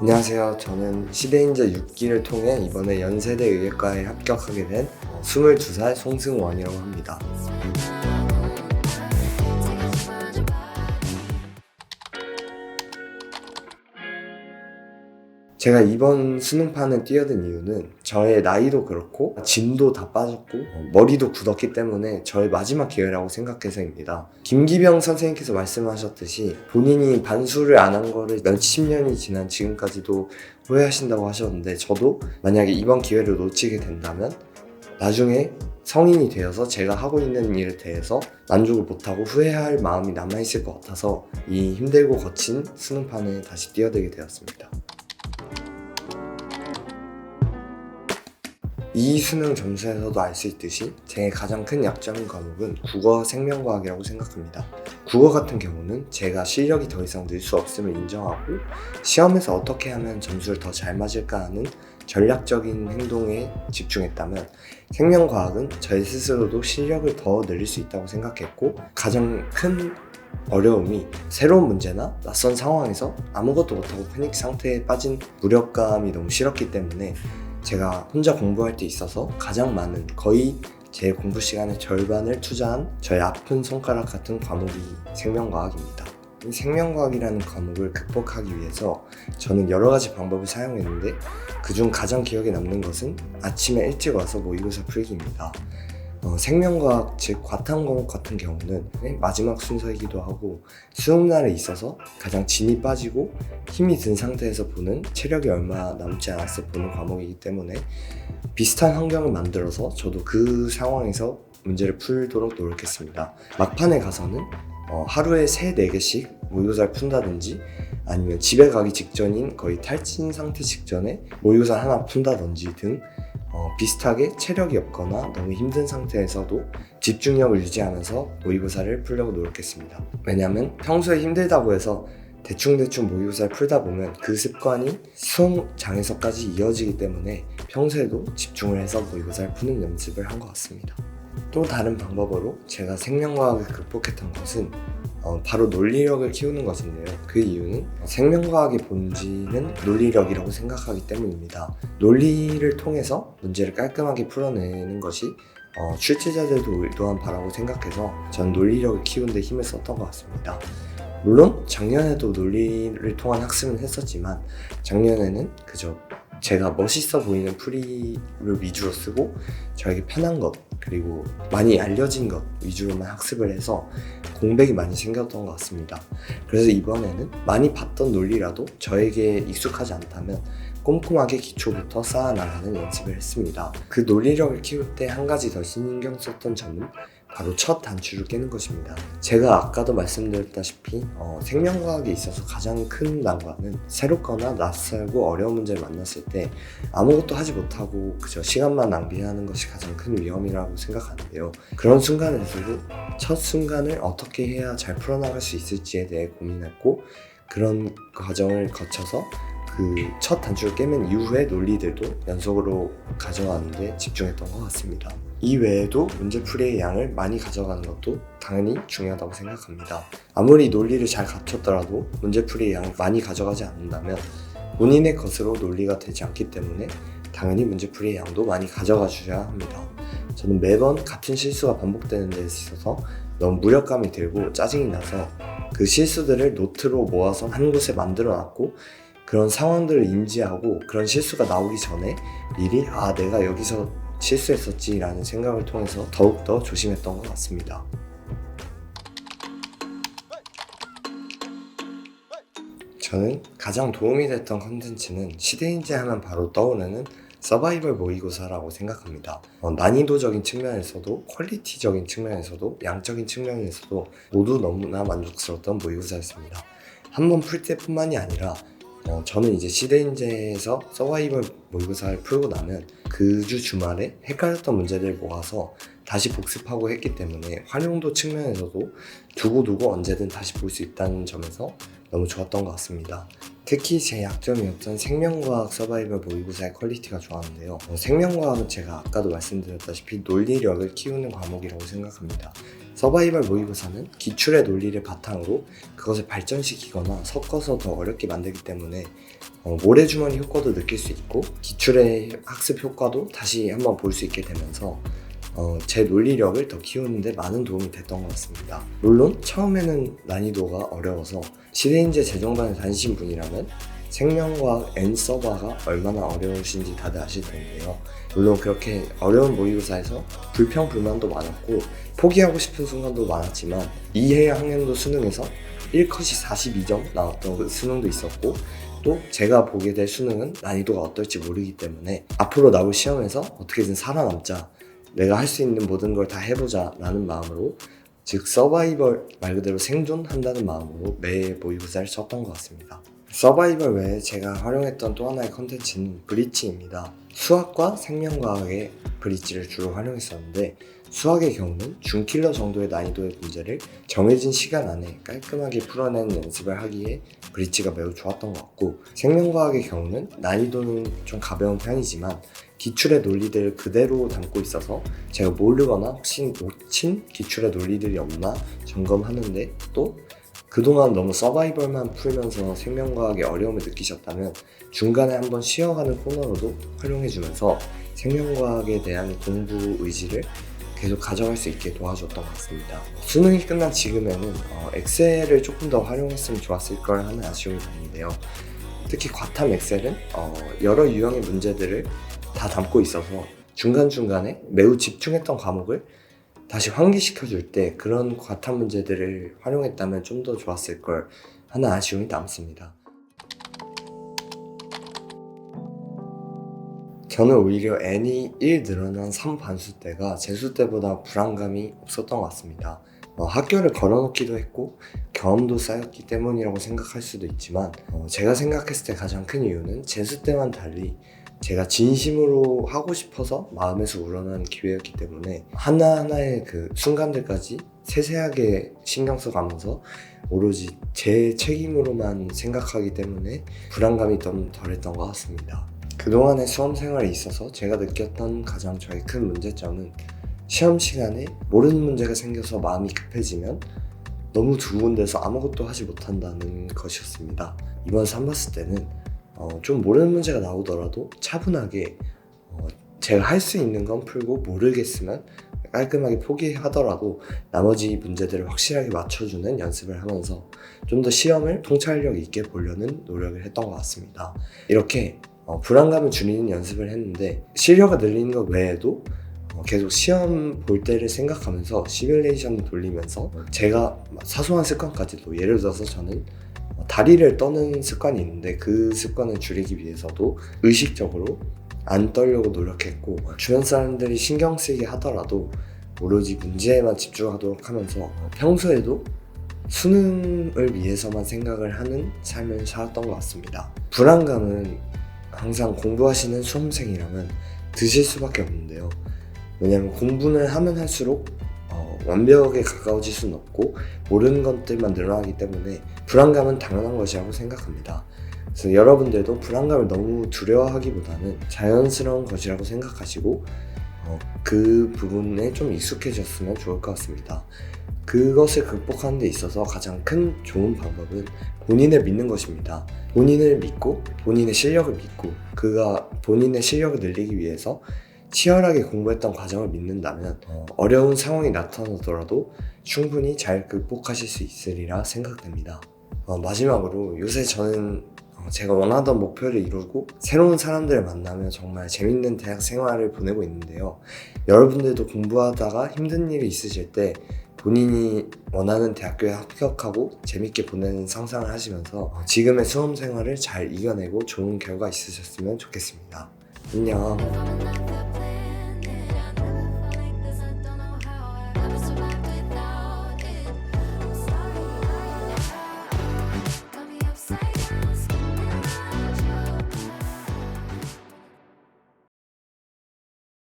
안녕하세요. 저는 시대인재 6기를 통해 이번에 연세대 의예과에 합격하게 된 22살 송승원이라고 합니다. 제가 이번 수능판에 뛰어든 이유는 저의 나이도 그렇고 진도 다 빠졌고 머리도 굳었기 때문에 저의 마지막 기회라고 생각해서입니다. 김기병 선생님께서 말씀하셨듯이 본인이 반수를 안 한 거를 몇십 년이 지난 지금까지도 후회하신다고 하셨는데, 저도 만약에 이번 기회를 놓치게 된다면 나중에 성인이 되어서 제가 하고 있는 일에 대해서 만족을 못하고 후회할 마음이 남아있을 것 같아서 이 힘들고 거친 수능판에 다시 뛰어들게 되었습니다. 이 수능 점수에서도 알 수 있듯이 제 가장 큰 약점인 과목은 국어, 생명과학이라고 생각합니다. 국어 같은 경우는 제가 실력이 더 이상 늘 수 없음을 인정하고 시험에서 어떻게 하면 점수를 더 잘 맞을까 하는 전략적인 행동에 집중했다면, 생명과학은 저희 스스로도 실력을 더 늘릴 수 있다고 생각했고, 가장 큰 어려움이 새로운 문제나 낯선 상황에서 아무것도 못하고 패닉 상태에 빠진 무력감이 너무 싫었기 때문에 제가 혼자 공부할 때 있어서 가장 많은, 거의 제 공부 시간의 절반을 투자한 저의 아픈 손가락 같은 과목이 생명과학입니다. 이 생명과학이라는 과목을 극복하기 위해서 저는 여러 가지 방법을 사용했는데, 그중 가장 기억에 남는 것은 아침에 일찍 와서 모의고사 풀기입니다. 생명과학, 즉 과탐 과목 같은 경우는 마지막 순서이기도 하고 수능날에 있어서 가장 진이 빠지고 힘이 든 상태에서 보는, 체력이 얼마 남지 않았을 보는 과목이기 때문에 비슷한 환경을 만들어서 저도 그 상황에서 문제를 풀도록 노력했습니다. 막판에 가서는 하루에 3, 4개씩 모의고사를 푼다든지, 아니면 집에 가기 직전인 거의 탈진 상태 직전에 모의고사 하나 푼다든지 등 비슷하게 체력이 없거나 너무 힘든 상태에서도 집중력을 유지하면서 모의고사를 풀려고 노력했습니다. 왜냐면 평소에 힘들다고 해서 대충 모의고사를 풀다 보면 그 습관이 수험장에서까지 이어지기 때문에 평소에도 집중을 해서 모의고사를 푸는 연습을 한 것 같습니다. 또 다른 방법으로 제가 생명과학을 극복했던 것은 바로 논리력을 키우는 것인데요. 그 이유는 생명과학의 본질은 논리력이라고 생각하기 때문입니다. 논리를 통해서 문제를 깔끔하게 풀어내는 것이 출제자들도 의도한 바라고 생각해서 전 논리력을 키우는 데 힘을 썼던 것 같습니다. 물론 작년에도 논리를 통한 학습은 했었지만, 작년에는 그저 제가 멋있어 보이는 풀이를 위주로 쓰고 저에게 편한 것, 그리고 많이 알려진 것 위주로만 학습을 해서 공백이 많이 생겼던 것 같습니다. 그래서 이번에는 많이 봤던 논리라도 저에게 익숙하지 않다면 꼼꼼하게 기초부터 쌓아나가는 연습을 했습니다. 그 논리력을 키울 때 한 가지 더 신경 썼던 점은 바로 첫 단추를 깨는 것입니다. 제가 아까도 말씀드렸다시피 생명과학에 있어서 가장 큰 난관은 새롭거나 낯설고 어려운 문제를 만났을 때 아무것도 하지 못하고 그저 시간만 낭비하는 것이 가장 큰 위험이라고 생각하는데요. 그런 순간에서도 첫 순간을 어떻게 해야 잘 풀어나갈 수 있을지에 대해 고민했고, 그런 과정을 거쳐서 그 첫 단추를 깨면 이후의 논리들도 연속으로 가져가는 데 집중했던 것 같습니다. 이 외에도 문제풀이의 양을 많이 가져가는 것도 당연히 중요하다고 생각합니다. 아무리 논리를 잘 갖췄더라도 문제풀이의 양을 많이 가져가지 않는다면 본인의 것으로 논리가 되지 않기 때문에 당연히 문제풀이의 양도 많이 가져가 주셔야 합니다. 저는 매번 같은 실수가 반복되는 데 있어서 너무 무력감이 들고 짜증이 나서 그 실수들을 노트로 모아서 한 곳에 만들어 놨고, 그런 상황들을 인지하고 그런 실수가 나오기 전에 미리 내가 여기서 실수했었지 라는 생각을 통해서 더욱더 조심했던 것 같습니다. 저는 가장 도움이 됐던 컨텐츠는 시대인재 하면 바로 떠오르는 서바이벌 모의고사라고 생각합니다. 난이도적인 측면에서도 퀄리티적인 측면에서도 양적인 측면에서도 모두 너무나 만족스러웠던 모의고사였습니다. 한 번 풀 때뿐만이 아니라 저는 이제 시대인재에서 서바이벌 모의고사를 풀고 나면 그 주 주말에 헷갈렸던 문제들 모아서 다시 복습하고 했기 때문에 활용도 측면에서도 두고두고 언제든 다시 볼 수 있다는 점에서 너무 좋았던 것 같습니다. 특히 제 약점이었던 생명과학 서바이벌 모의고사의 퀄리티가 좋았는데요. 생명과학은 제가 아까도 말씀드렸다시피 논리력을 키우는 과목이라고 생각합니다. 서바이벌 모의고사는 기출의 논리를 바탕으로 그것을 발전시키거나 섞어서 더 어렵게 만들기 때문에 모래주머니 효과도 느낄 수 있고 기출의 학습 효과도 다시 한번 볼 수 있게 되면서 제 논리력을 더 키우는 데 많은 도움이 됐던 것 같습니다. 물론 처음에는 난이도가 어려워서 시대인재 재정반에 다니신 분이라면 생명과학 N 서버가 얼마나 어려우신지 다들 아실 텐데요. 물론 그렇게 어려운 모의고사에서 불평불만도 많았고 포기하고 싶은 순간도 많았지만 이해 학년도 수능에서 1컷이 42점 나왔던 그 수능도 있었고 또 제가 보게 될 수능은 난이도가 어떨지 모르기 때문에 앞으로 나올 시험에서 어떻게든 살아남자, 내가 할 수 있는 모든 걸 다 해보자 라는 마음으로, 즉 서바이벌 말 그대로 생존한다는 마음으로 매 모의고사를 쳤던 것 같습니다. 서바이벌 외에 제가 활용했던 또 하나의 컨텐츠는 브릿지입니다. 수학과 생명과학의 브릿지를 주로 활용했었는데 수학의 경우는 준킬러 정도의 난이도의 문제를 정해진 시간 안에 깔끔하게 풀어내는 연습을 하기에 브릿지가 매우 좋았던 것 같고, 생명과학의 경우는 난이도는 좀 가벼운 편이지만 기출의 논리들을 그대로 담고 있어서 제가 모르거나 혹시 놓친 기출의 논리들이 없나 점검하는데, 또 그동안 너무 서바이벌만 풀면서 생명과학의 어려움을 느끼셨다면 중간에 한번 쉬어가는 코너로도 활용해주면서 생명과학에 대한 공부 의지를 계속 가져갈 수 있게 도와줬던 것 같습니다. 수능이 끝난 지금에는 엑셀을 조금 더 활용했으면 좋았을 걸 하는 아쉬움이 있는데요. 특히 과탐 엑셀은 여러 유형의 문제들을 다 담고 있어서 중간중간에 매우 집중했던 과목을 다시 환기시켜줄 때 그런 과탐 문제들을 활용했다면 좀 더 좋았을 걸 하는 아쉬움이 남습니다. 저는 오히려 N이 1 늘어난 3반수 때가 재수 때보다 불안감이 없었던 것 같습니다. 학교를 걸어놓기도 했고 경험도 쌓였기 때문이라고 생각할 수도 있지만 제가 생각했을 때 가장 큰 이유는 재수 때와는 달리 제가 진심으로 하고 싶어서 마음에서 우러난 기회였기 때문에 하나하나의 그 순간들까지 세세하게 신경 써가면서 오로지 제 책임으로만 생각하기 때문에 불안감이 좀 덜했던 것 같습니다. 그동안의 수험 생활에 있어서 제가 느꼈던 가장 저의 큰 문제점은 시험 시간에 모르는 문제가 생겨서 마음이 급해지면 너무 두근대서 아무것도 하지 못한다는 것이었습니다. 이번 시험 봤을 때는 좀 모르는 문제가 나오더라도 차분하게 제가 할 수 있는 건 풀고 모르겠으면 깔끔하게 포기하더라도 나머지 문제들을 확실하게 맞춰주는 연습을 하면서 좀 더 시험을 통찰력 있게 보려는 노력을 했던 것 같습니다. 이렇게 불안감을 줄이는 연습을 했는데 실력을 늘리는 것 외에도 계속 시험 볼 때를 생각하면서 시뮬레이션을 돌리면서 제가 사소한 습관까지도, 예를 들어서 저는 다리를 떠는 습관이 있는데 그 습관을 줄이기 위해서도 의식적으로 안 떨려고 노력했고, 주변 사람들이 신경 쓰이게 하더라도 오로지 문제에만 집중하도록 하면서 평소에도 수능을 위해서만 생각을 하는 삶을 살았던 것 같습니다. 불안감은 항상 공부하시는 수험생이라면 드실 수밖에 없는데요. 왜냐하면 공부를 하면 할수록 완벽에 가까워질 수는 없고 모르는 것들만 늘어나기 때문에 불안감은 당연한 것이라고 생각합니다. 그래서 여러분들도 불안감을 너무 두려워하기보다는 자연스러운 것이라고 생각하시고 그 부분에 좀 익숙해졌으면 좋을 것 같습니다. 그것을 극복하는 데 있어서 가장 큰 좋은 방법은 본인을 믿는 것입니다. 본인을 믿고 본인의 실력을 믿고 그가 본인의 실력을 늘리기 위해서 치열하게 공부했던 과정을 믿는다면 어려운 상황이 나타나더라도 충분히 잘 극복하실 수 있으리라 생각됩니다. 마지막으로 요새 저는 제가 원하던 목표를 이루고 새로운 사람들을 만나며 정말 재밌는 대학 생활을 보내고 있는데요. 여러분들도 공부하다가 힘든 일이 있으실 때 본인이 원하는 대학교에 합격하고 재밌게 보내는 상상을 하시면서 지금의 수험 생활을 잘 이겨내고 좋은 결과 있으셨으면 좋겠습니다. 안녕.